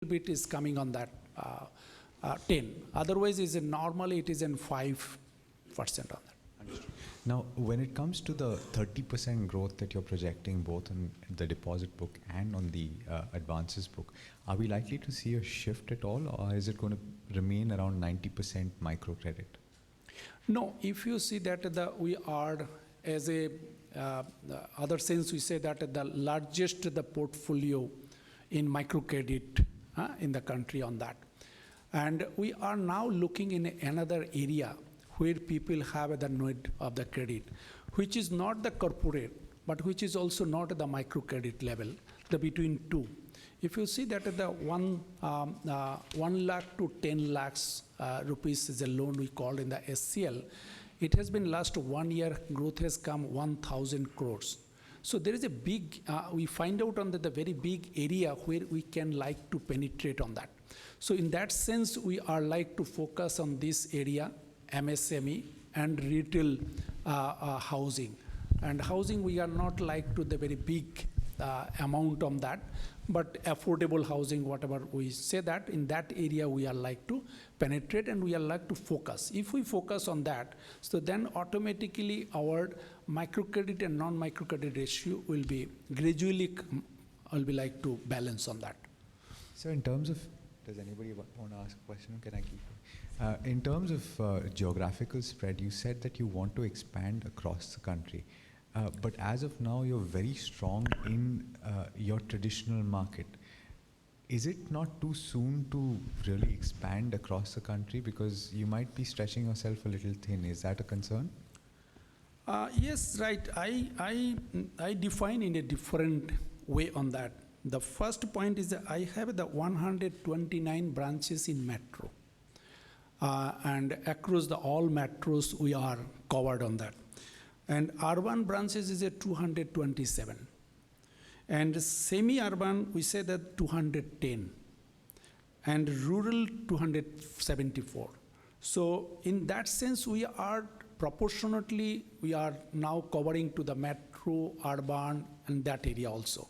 bit is coming on that 10. Otherwise, normally it is in 5% on that. Understood. Now, when it comes to the 30% growth that you're projecting both on the deposit book and on the advances book, are we likely to see a shift at all, or is it going to remain around 90% microcredit? No, if you see that we are, as a other sense, we say that the largest the portfolio in microcredit in the country on that. And we are now looking in another area where people have the need of the credit, which is not the corporate, but which is also not the microcredit level, the between two. If you see that the 1 lakh to 10 lakhs rupees is a loan we call in the SCL, it has been last 1 year, growth has come 1,000 crores. So there is a big, we find out on the very big area where we can like to penetrate on that. So in that sense, we are like to focus on this area, MSME and retail housing. And housing, we are not like to the very big amount on that, but affordable housing, whatever we say that, in that area we are like to penetrate and we are like to focus. If we focus on that, so then automatically our microcredit and non-microcredit ratio will be gradually, will be like to balance on that. So in terms of, does anybody want to ask a question? Can I keep it? In terms of geographical spread, you said that you want to expand across the country. But as of now, you're very strong in your traditional market. Is it not too soon to really expand across the country, because you might be stretching yourself a little thin? Is that a concern? Yes, right. I define in a different way on that. The first point is that I have the 129 branches in metro. And across the all metros, we are covered on that. And urban branches is a 227. And semi-urban, we say that 210. And rural, 274. So in that sense, we are proportionately, we are now covering to the metro, urban, and that area also.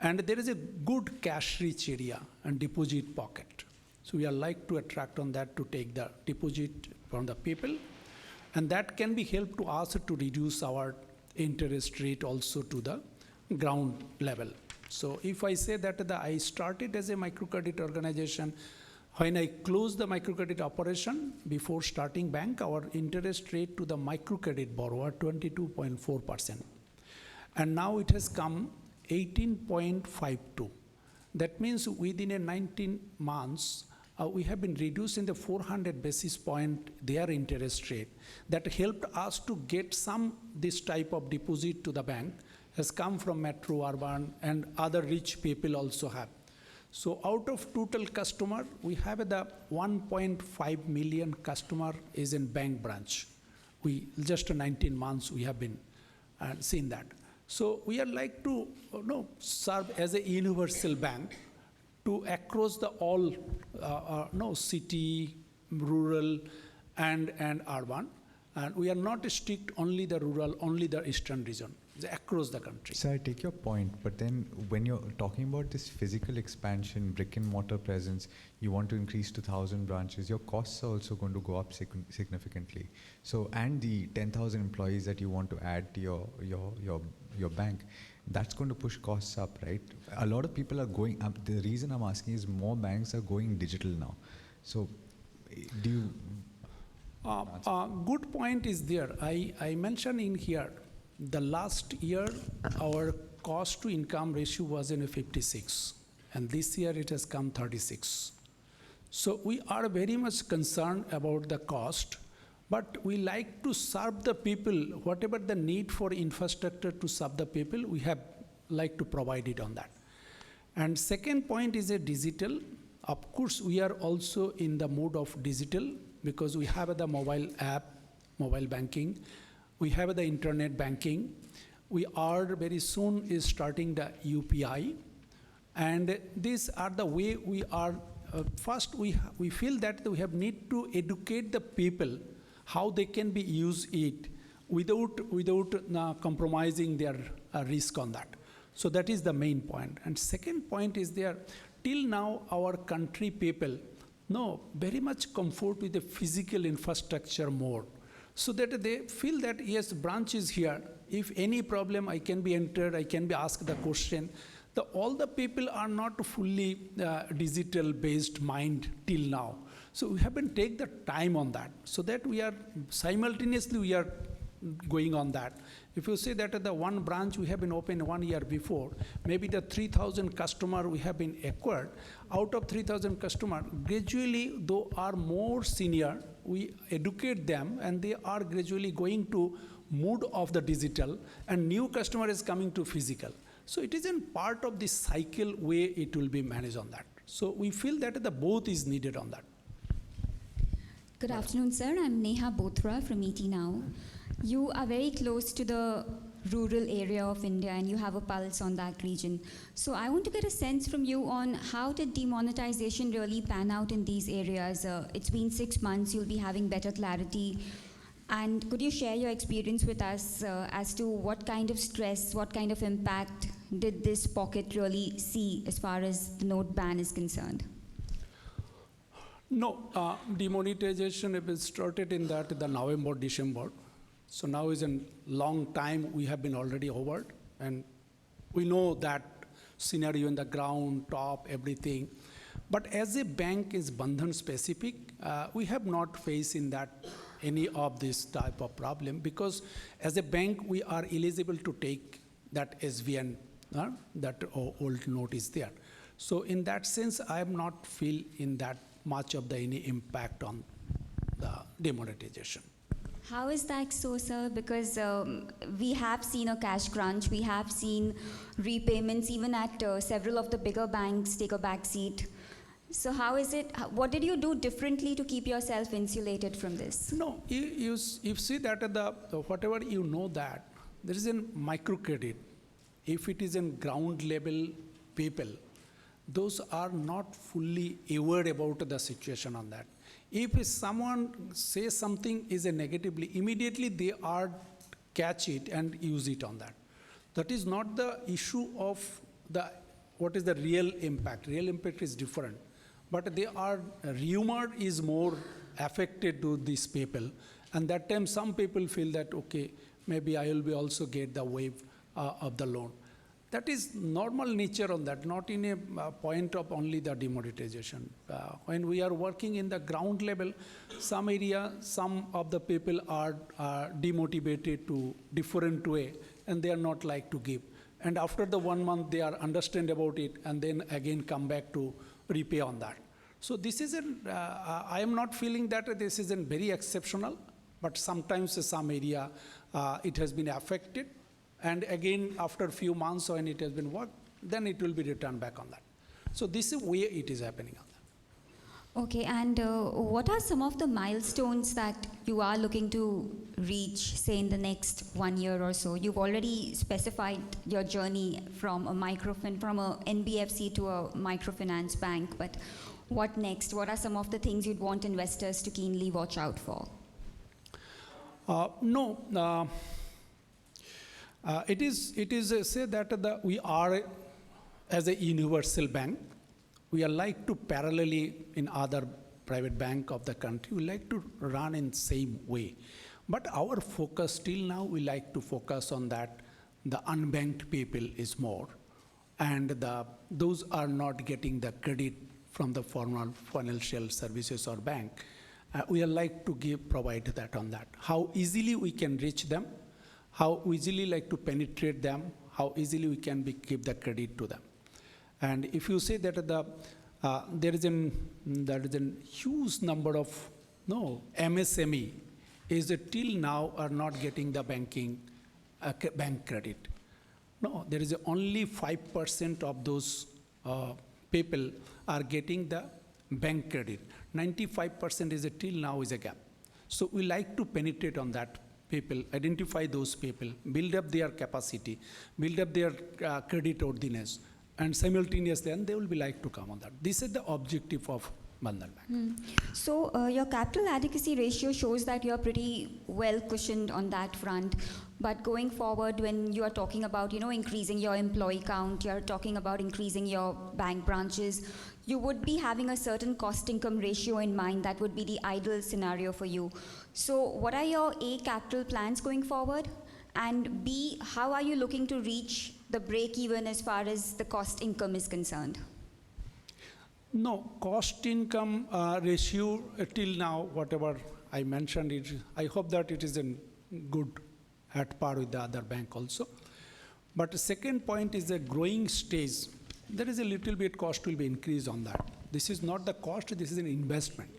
And there is a good cash-rich area and deposit pocket. So we are like to attract on that to take the deposit from the people. And that can be helped to us to reduce our interest rate also to the ground level. So if I say that I started as a microcredit organization, when I closed the microcredit operation before starting bank, our interest rate to the microcredit borrower 22.4%. And now it has come 18.52. That means within a 19 months, we have been reducing the 400 basis point their interest rate. That helped us to get this type of deposit to the bank has come from metro, urban, and other rich people also have. So out of total customer, we have the 1.5 million customer is in bank branch. We just 19 months we have been seen that. So we are like to serve as a universal bank to across the all city, rural, and urban. And we are not strict only the rural, only the eastern region, across the country. So I take your point, but then when you're talking about this physical expansion, brick and mortar presence, you want to increase to 1,000 branches, your costs are also going to go up significantly. So, and the 10,000 employees that you want to add to your bank, that's going to push costs up, right? A lot of people are going up. The reason I'm asking is more banks are going digital now. So do you... Good point is there. I mentioned in here, the last year, our cost to income ratio was in a 56. And this year it has come 36. So we are very much concerned about the cost, but we like to serve the people, whatever the need for infrastructure to serve the people, we have like to provide it on that. And second point is a digital. Of course, we are also in the mode of digital because we have the mobile app, mobile banking. We have the internet banking. We are very soon is starting the UPI. And these are the way we are, first we feel that we have need to educate the people how they can be use it without compromising their risk on that. So that is the main point. And second point is there, till now our country people know very much comfort with the physical infrastructure more. So that they feel that yes, branch is here. If any problem, I can be entered, I can be asked the question. All the people are not fully digital based mind till now. So we haven't taken the time on that. So that we are simultaneously we are going on that. If you say that the one branch we have been open 1 year before, maybe the 3,000 customer we have been acquired, out of 3,000 customer, gradually though are more senior, we educate them and they are gradually going to mood of the digital and new customer is coming to physical. So it isn't part of the cycle way it will be managed on that. So we feel that the both is needed on that. Good afternoon, sir. I'm Neha Bothra from ET Now. You are very close to the rural area of India and you have a pulse on that region. So I want to get a sense from you on how did demonetization really pan out in these areas? It's been 6 months, you'll be having better clarity. And could you share your experience with us as to what kind of stress, what kind of impact did this pocket really see as far as the note ban is concerned? No, demonetization has started in the November, December. So now is a long time we have been already over, and we know that scenario in the ground, top, everything. But as a bank is Bandhan specific, we have not faced in that any of this type of problem, because as a bank we are eligible to take that SVN, that old note is there. So in that sense, I am not feel in that much of any impact on the demonetization. How is that so, sir? Because we have seen a cash crunch, we have seen repayments, even at several of the bigger banks take a back seat. So how is it, what did you do differently to keep yourself insulated from this? No, you see that whatever you know that, there is a microcredit. If it is in ground level people, those are not fully aware about the situation on that. If someone says something is a negatively, immediately they are catch it and use it on that. That is not the issue of what is the real impact. Real impact is different. But they are, rumor is more affected to these people. And that time some people feel that, okay, maybe I will be also get the wave of the loan. That is normal nature on that, not in a point of only the demonetization. When we are working in the ground level, some area, some of the people are demotivated to different way, and they are not like to give. And after the 1 month, they are understand about it, and then again come back to repay on that. So this isn't, I am not feeling that this isn't very exceptional, but sometimes some area it has been affected. And again, after a few months when it has been worked, then it will be returned back on that. So this is where it is happening on that. Okay, and what are some of the milestones that you are looking to reach, say in the next 1 year or so? You've already specified your journey from a NBFC to a microfinance bank, but what next? What are some of the things you'd want investors to keenly watch out for? It is say that we are as a universal bank. We are like to parallelly in other private bank of the country. We like to run in same way, but our focus till now we like to focus on that the unbanked people is more, and those are not getting the credit from the formal financial services or bank. We are like to provide that on that. How easily we can reach them. How easily like to penetrate them, how easily we can give the credit to them. And if you say that there is a huge number of MSME is till now are not getting the bank credit. No, there is only 5% of those people are getting the bank credit. 95% is till now is a gap. So we like to penetrate on that. People, identify those people, build up their capacity, build up their credit worthiness, and simultaneously, and they will be like to come on that. This is the objective of Bandhan Bank. So your capital adequacy ratio shows that you're pretty well cushioned on that front. But going forward, when you are talking about, increasing your employee count, you're talking about increasing your bank branches, you would be having a certain cost-income ratio in mind. That would be the ideal scenario for you. So what are your A, capital plans going forward? And B, how are you looking to reach the break-even as far as the cost-income is concerned? No, cost-income ratio till now, whatever I mentioned, I hope that it is in good at par with the other bank also. But the second point is the growing stage. There is a little bit cost will be increased on that. This is not the cost, this is an investment.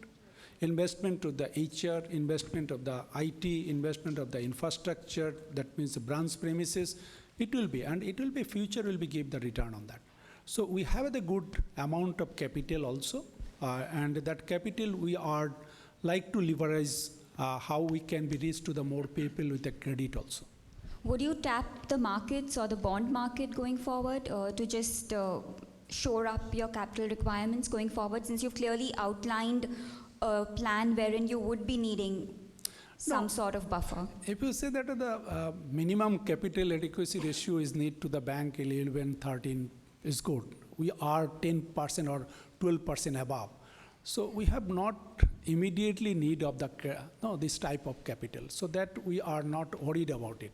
Investment to the HR, investment of the IT, investment of the infrastructure, that means the branch premises, it will be, and it will be future will be give the return on that. So we have the good amount of capital also, and that capital we are like to leverage how we can be reached to the more people with the credit also. Would you tap the markets or the bond market going forward to just shore up your capital requirements going forward, since you've clearly outlined a plan wherein you would be needing some sort of buffer? If you say that the minimum capital adequacy ratio is need to the bank 11, 13 is good. We are 10% or 12% above. So we have not immediately need of the this type of capital. So that we are not worried about it.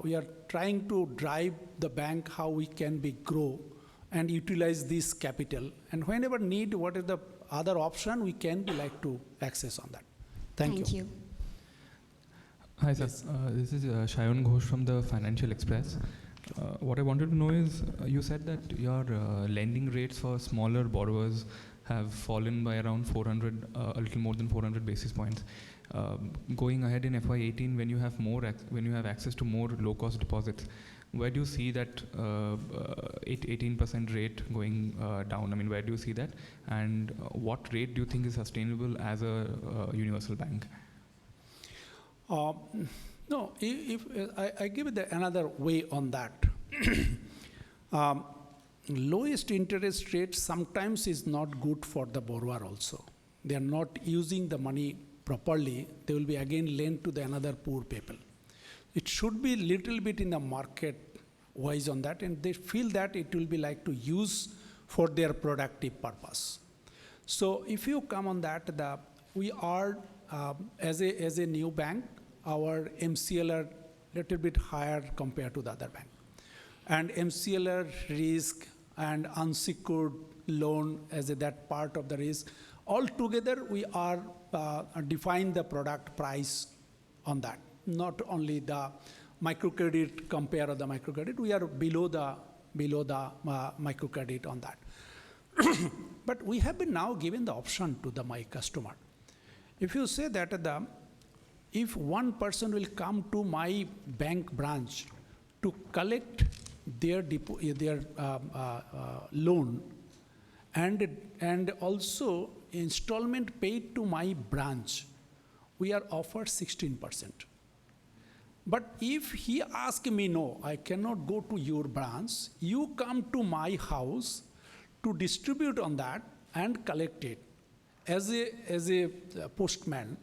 We are trying to drive the bank how we can be grow and utilize this capital. And whenever need, what is the other option, we can be like to access on that. Thank you. Hi, sir. Yes. This is Chandra Ghosh from the Financial Express. What I wanted to know is, you said that your lending rates for smaller borrowers have fallen by around 400, a little more than 400 basis points. Going ahead in FY18, when you have access to more low-cost deposits, where do you see that 18% rate going down? I mean, where do you see that? And what rate do you think is sustainable as a universal bank? No, if I give it another way on that. Lowest interest rate sometimes is not good for the borrower also. They are not using the money properly. They will be again lent to the another poor people. It should be little bit in the market wise on that, and they feel that it will be like to use for their productive purpose. So if you come on that, we are as a new bank, our MCL are little bit higher compared to the other bank. And MCLR risk and unsecured loan as that part of the risk, all together we are define the product price on that. Not only the microcredit compare of the microcredit, we are below the microcredit on that. But we have been now given the option to my customer. If you say that if one person will come to my bank branch to collect their loan and also installment paid to my branch, we are offered 16%. But if he asks me, no, I cannot go to your branch, you come to my house to distribute on that and collect it as a postman,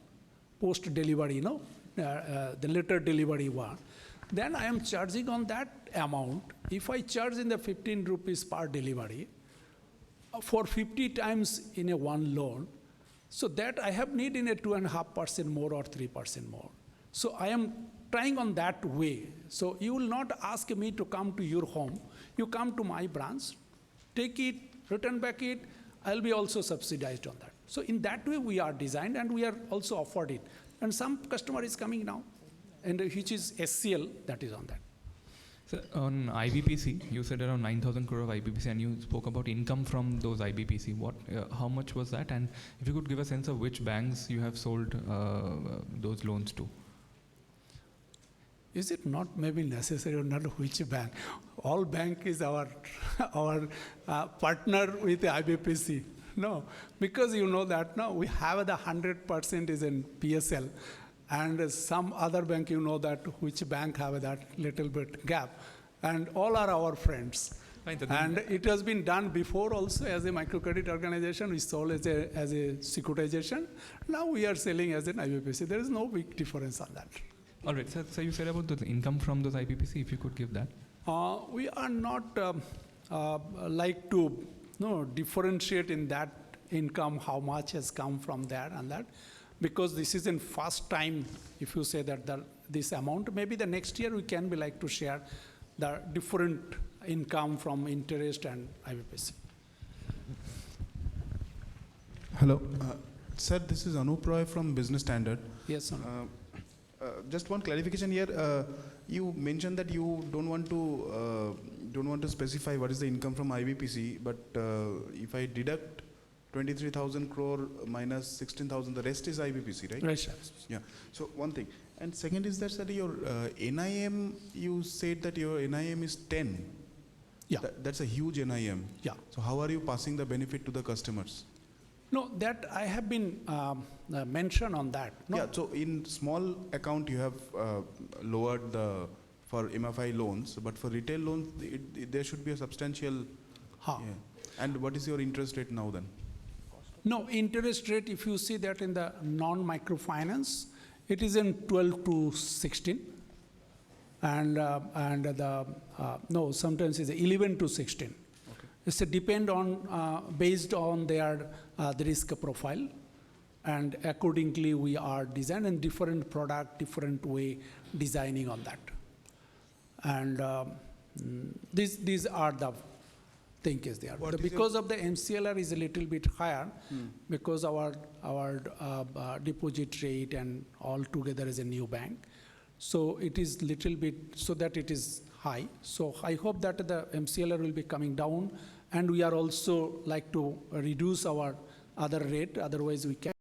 post delivery, the letter delivery one, then I am charging on that amount. If I charge in the 15 rupees per delivery for 50 times in a one loan, so that I have need in a 2.5% more or 3% more. So I am trying on that way. So you will not ask me to come to your home. You come to my branch, take it, return back it, I'll be also subsidized on that. So in that way we are designed and we are also offered it. And some customer is coming now, and which is SCL, that is on that. So on IBPC, you said around 9,000 crore of IBPC, and you spoke about income from those IBPC. How much was that? And if you could give a sense of which banks you have sold those loans to. Is it not maybe necessary or not which bank? All bank is our partner with the IBPC. No, because you know that now we have the 100% is in PSL, and some other bank, you know that which bank have that little bit gap, and all are our friends. Fine, sir. And it has been done before also as a microcredit organization. We sold as a securitization. Now we are selling as an IBPC. There is no big difference on that. All right, sir. So you said about the income from those IPPC. If you could give that. We are not like to differentiate in that income how much has come from there and that, because this is in first time. If you say that this amount, maybe the next year we can be like to share the different income from interest and IBPC. Hello, sir. This is Anup Roy from Business Standard. Yes, sir. Just one clarification here. You mentioned that you don't want to specify what is the income from IBPC, but if I deduct 23,000 crore minus 16,000, the rest is IBPC, right? Right, sir. Yeah. So one thing, and second is that, sir, your NIM. You said that your NIM is 10. Yeah. That's a huge NIM. Yeah. So how are you passing the benefit to the customers? No, that I have been mentioned on that. No? Yeah, so in small account you have lowered the for MFI loans, but for retail loans there should be a substantial. Ha. Yeah. And what is your interest rate now then? No, interest rate, if you see that in the non-microfinance, it is in 12 to 16. And sometimes it's 11 to 16. Okay. It's a depend on, based on their the risk profile. And accordingly, we are designing different product, different way designing on that. And these are the thing is there. What is Because of the MCLR is a little bit higher, because our deposit rate and all together is a new bank. So it is little bit, so that it is high. So I hope that the MCLR will be coming down, and we are also like to reduce our other rate, otherwise we can